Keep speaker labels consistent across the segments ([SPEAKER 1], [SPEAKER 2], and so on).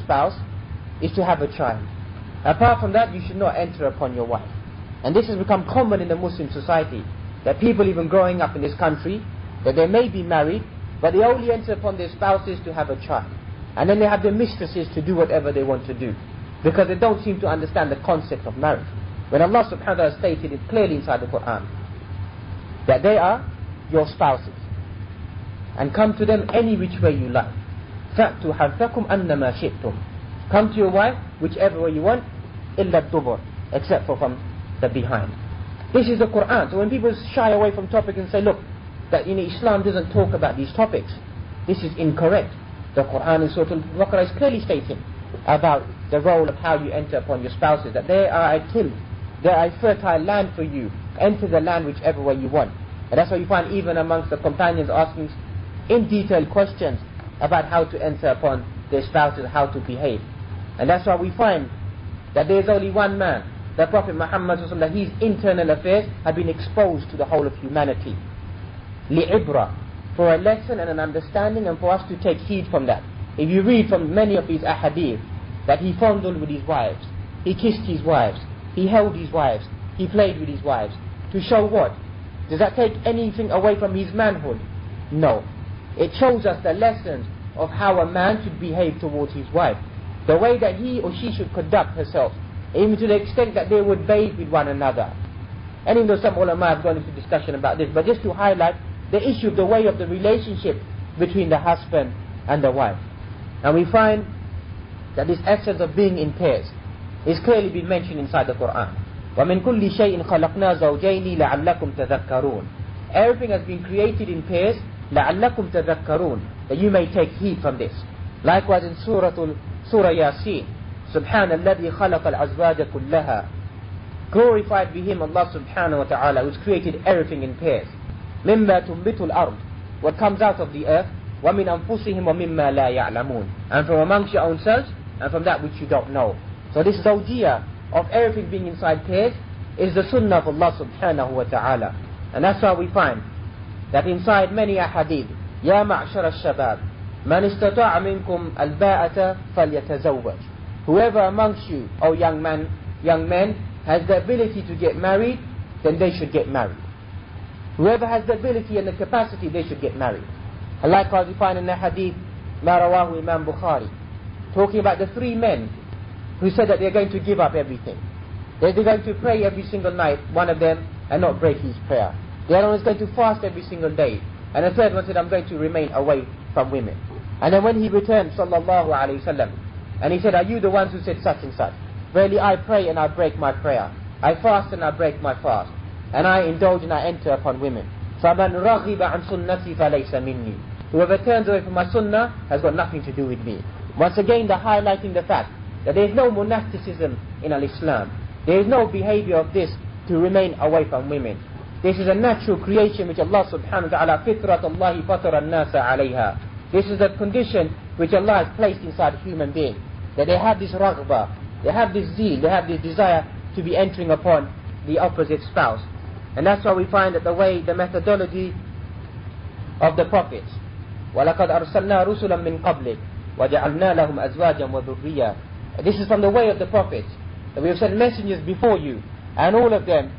[SPEAKER 1] spouse is to have a child. Apart from that, you should not enter upon your wife. And this has become common in the Muslim society, that people even growing up in this country, that they may be married, but they only enter upon their spouses to have a child. And then they have their mistresses to do whatever they want to do, because they don't seem to understand the concept of marriage. When Allah subhanahu wa ta'ala stated it clearly inside the Quran, that they are your spouses, and come to them any which way you like. فَأْتُوا حَرْثَكُمْ أَنَّمَا شِئْتُمْ. Come to your wife whichever way you want, إِلَّا الدُّبُرِ, except for from the behind. This is the Quran. So when people shy away from topics and say, look, that Islam doesn't talk about these topics, this is incorrect. The Quran in Surah Al-Baqarah is clearly stating about the role of how you enter upon your spouses, that they are a till, they are a fertile land for you. Enter the land whichever way you want. And that's why you find even amongst the companions asking in detail questions about how to enter upon their spouses, how to behave. And that's why we find that there is only one man, the Prophet Muhammad sallallahu alaihi wasallam, his internal affairs have been exposed to the whole of humanity. Li'ibra, for a lesson and an understanding, and for us to take heed from that. If you read from many of these ahadith, that he fondled with his wives, he kissed his wives, he held his wives, he played with his wives. To show what? Does that take anything away from his manhood? No. It shows us the lessons of how a man should behave towards his wife. The way that he or she should conduct herself, even to the extent that they would bathe with one another. And even though some ulama have gone into discussion about this, but just to highlight the issue of the way of the relationship between the husband and the wife. And we find that this essence of being in pairs is clearly been mentioned inside the Quran. وَمِن كُلِّ شَيْءٍ خَلَقْنَا زَوْجَيْنِ لَعَلَّكُمْ تَذَكَّرُونَ. Everything has been created in pairs, لَعَلَّكُمْ تَذَكَّرُونَ, that you may take heed from this. Likewise in Surah Yasin, سبحان الذي خلق الأزواج كلها. Glorified be Him, Allah subhanahu wa ta'ala, who's created everything in pairs. مما تنبت الأرض, what comes out of the earth, ومن أنفسهم ومما لا يعلمون, and from amongst your own selves and from that which you don't know. So this zawjiyah of everything being inside pairs is the sunnah of Allah subhanahu wa ta'ala. And that's why we find that inside many ahadith, يا معشر الشباب من استطاع منكم الباءة فليتزوج. Whoever amongst you, O young men, has the ability to get married, then they should get married. Whoever has the ability and the capacity, they should get married. And likewise we find in the hadith, ما رواه Imam Bukhari, talking about the three men who said that they're going to give up everything. They're going to pray every single night, one of them, and not break his prayer. The other one is going to fast every single day. And the third one said, I'm going to remain away from women. And then when he returned, sallallahu alayhi wasallam, and he said, are you the ones who said such and such? Verily I pray and I break my prayer. I fast and I break my fast. And I indulge and I enter upon women. فَمَنْ رَغِبَ عَنْ سُنَّتِي فَلَيْسَ مِنِّي. Whoever turns away from my sunnah has got nothing to do with me. Once again, the highlighting the fact that there is no monasticism in Islam. There is no behavior of this to remain away from women. This is a natural creation which Allah subhanahu wa ta'ala, فِطْرَةَ اللَّهِ فَطَرَ النَّاسَ عَلَيْهَا. This is the condition which Allah has placed inside human beings. That they have this raghbah, they have this zeal, they have this desire to be entering upon the opposite spouse. And that's why we find that the way, the methodology of the prophets, وَلَقَدْ أَرْسَلْنَا رُسُلًا مِّن قَبْلِكَ وَجَعَلْنَا لَهُمْ أَزْوَاجًا وَذُرِّيًّا. This is from the way of the prophets, that we have sent messengers before you, and all of them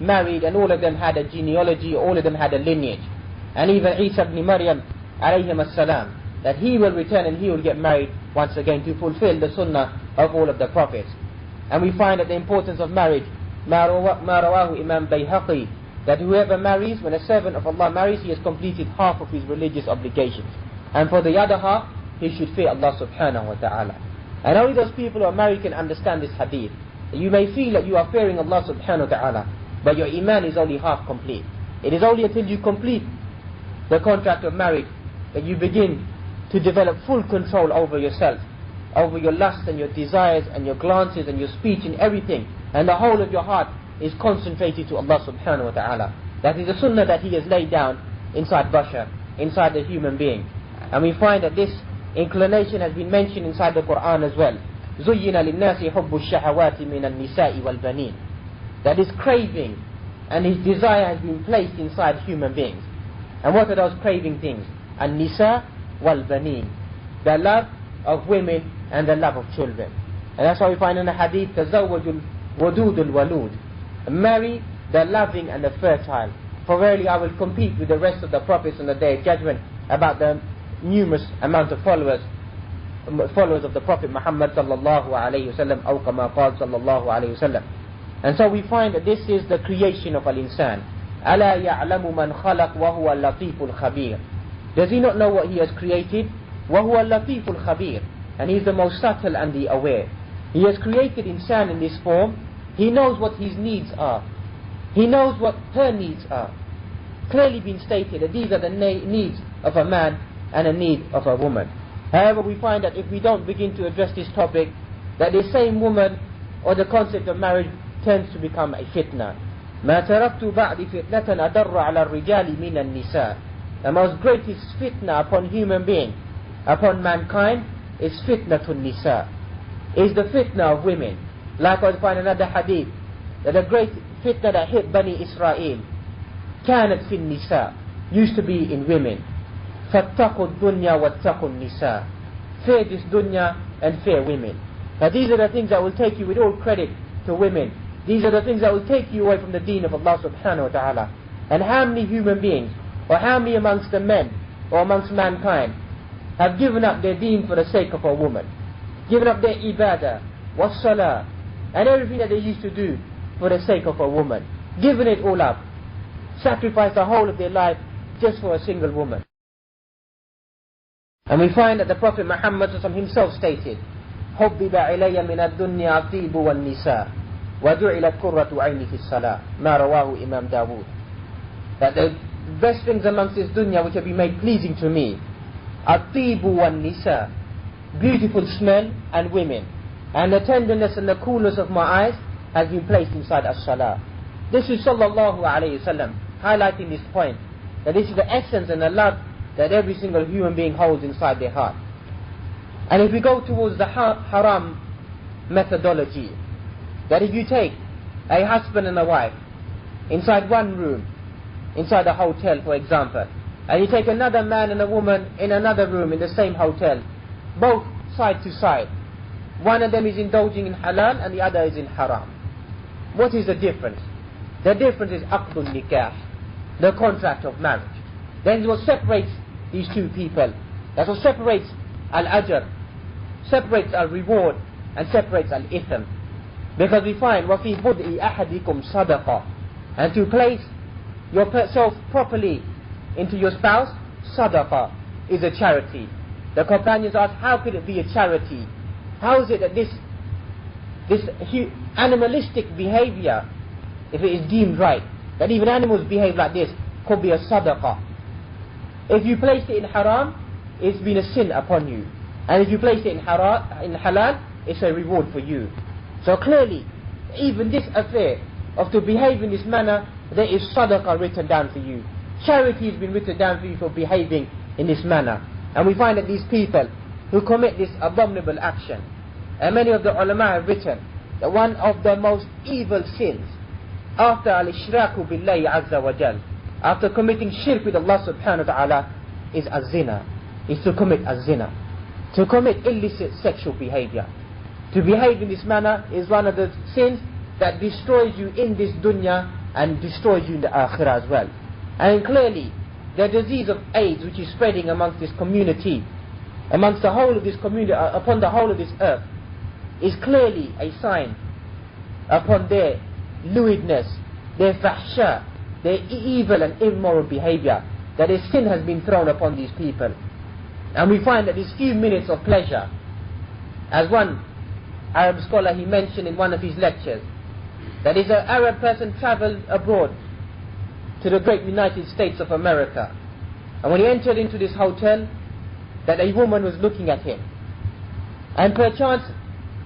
[SPEAKER 1] married, and all of them had a genealogy, all of them had a lineage. And even Isa ibn Maryam, alayhim as-salam, that he will return and he will get married once again to fulfill the sunnah of all of the prophets. And we find that the importance of marriage, ما رواه Imam Bayhaqi, that whoever marries, when a servant of Allah marries, he has completed half of his religious obligations. And for the other half, he should fear Allah subhanahu wa ta'ala. And only those people who are married can understand this hadith. You may feel that you are fearing Allah subhanahu wa ta'ala, but your iman is only half complete. It is only until you complete the contract of marriage that you begin to develop full control over yourself, over your lust and your desires and your glances and your speech and everything. And the whole of your heart is concentrated to Allah subhanahu wa ta'ala. That is the sunnah that He has laid down inside bashar, inside the human being. And we find that this inclination has been mentioned inside the Quran as well. زُيِّنَ لِلنَّاسِ حُبُّ الشَّهَوَاتِ مِنَ النِّسَاءِ وَالْبَنِينَ. That his craving and his desire has been placed inside human beings. And what are those craving things? An-nisa wal-banin. The love of women and the love of children. And that's why we find in the hadith, تَزَوَّجُ الْوَدُودُ الْوَلُودُ, marry the loving and the fertile. For verily I will compete with the rest of the prophets on the day of judgment about the numerous amount of followers of the Prophet Muhammad sallallahu alayhi wasallam, أو كما قال sallallahu alayhi wasallam. And so we find that this is the creation of al-insan. أَلَا يَعْلَمُ مَنْ خَلَقْ وَهُوَ اللَّطِيفُ الْخَبِيرُ. Does he not know what he has created? وَهُوَ اللَّطِيفُ الْخَبِيرُ. And he is the most subtle and the aware. He has created insan in this form. He knows what his needs are. He knows what her needs are. Clearly been stated that these are the needs of a man and a need of a woman. However, we find that if we don't begin to address this topic, that the same woman or the concept of marriage tends to become a fitna. مَا تَرَكْتُ بَعْدِ فِتْنَةً أَدَرَّ عَلَى الرِّجَالِ مِنَ النِّسَاءِ. The most greatest fitna upon human being, upon mankind, is fitnatun nisa, is the fitna of women. Likewise, find another hadith, that the great fitna that hit Bani Israel, كانت في النساء, used to be in women. فَاتَّقُوا الدُّنْيَا وَاتَّقُوا النِّسَاءِ. Fear this dunya and fear women. Now these are the things that will take you with all credit to women. These are the things that will take you away from the deen of Allah subhanahu wa ta'ala. And how many human beings, or how many amongst the men, or amongst mankind, have given up their deen for the sake of a woman, given up their ibadah, was-salah, and everything that they used to do for the sake of a woman, given it all up, sacrificed the whole of their life just for a single woman. And we find that the Prophet Muhammad himself stated, حُبِّبَ عِلَيَّ مِنَ الدُّنْيَا الطِّيبُ وَالنِّسَاءُ وَجُعِلَتْ قُرَّةُ عَيْنِي فِي الصَّلَاةِ مَا رَوَاهُ Imam Dawood. That the best things amongst this dunya which have been made pleasing to me, الطِّيبُ وَالنِّسَاءُ, beautiful smell and women, and the tenderness and the coolness of my eyes has been placed inside as-salah. This is sallallahu alayhi wasallam highlighting this point, that this is the essence and the love that every single human being holds inside their heart. And if we go towards the haram methodology, that if you take a husband and a wife inside one room, inside a hotel for example, and you take another man and a woman in another room in the same hotel, both side to side, one of them is indulging in halal and the other is in haram. What is the difference? The difference is aqdul nikah, the contract of marriage. Then what separates these two people, that's what separates al-ajr, separates al-reward, and separates al-ithm. Because we find وَفِي بُدْءِ أَحَدِكُمْ صَدَقَةً, and to place yourself properly into your spouse, sadaqah is a charity. The companions asked, how could it be a charity? How is it that this animalistic behavior, if it is deemed right, that even animals behave like this, could be a sadaqah? If you place it in haram, it's been a sin upon you. And if you place it in halal, it's a reward for you. So clearly, even this affair of to behave in this manner, there is sadaqah written down for you. Charity has been written down for you for behaving in this manner. And we find that these people who commit this abominable action, and many of the ulama have written that one of the most evil sins after al-ishraku billahi azza wa jal, after committing shirk with Allah subhanahu wa ta'ala, is az-zina, is to commit az-zina, to commit illicit sexual behavior. To behave in this manner is one of the sins that destroys you in this dunya and destroys you in the akhirah as well. And clearly, the disease of AIDS which is spreading amongst this community, amongst the whole of this community, upon the whole of this earth, is clearly a sign upon their lewdness, their fahsha, their evil and immoral behavior, that a sin has been thrown upon these people. And we find that these few minutes of pleasure, as one Arab scholar he mentioned in one of his lectures, that is an Arab person travelled abroad to the great United States of America, and when he entered into this hotel, that a woman was looking at him, and perchance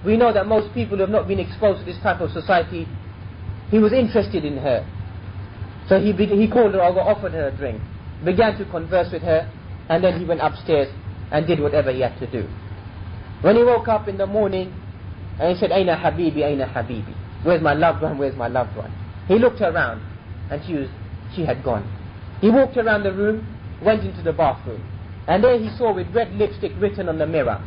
[SPEAKER 1] we know that most people who have not been exposed to this type of society, he was interested in her. So he called her over, offered her a drink, began to converse with her, and then he went upstairs and did whatever he had to do. When he woke up in the morning, and he said, Aina Habibi, Aina Habibi, where's my loved one, where's my loved one? He looked around, and she had gone. He walked around the room, went into the bathroom, and there he saw with red lipstick written on the mirror,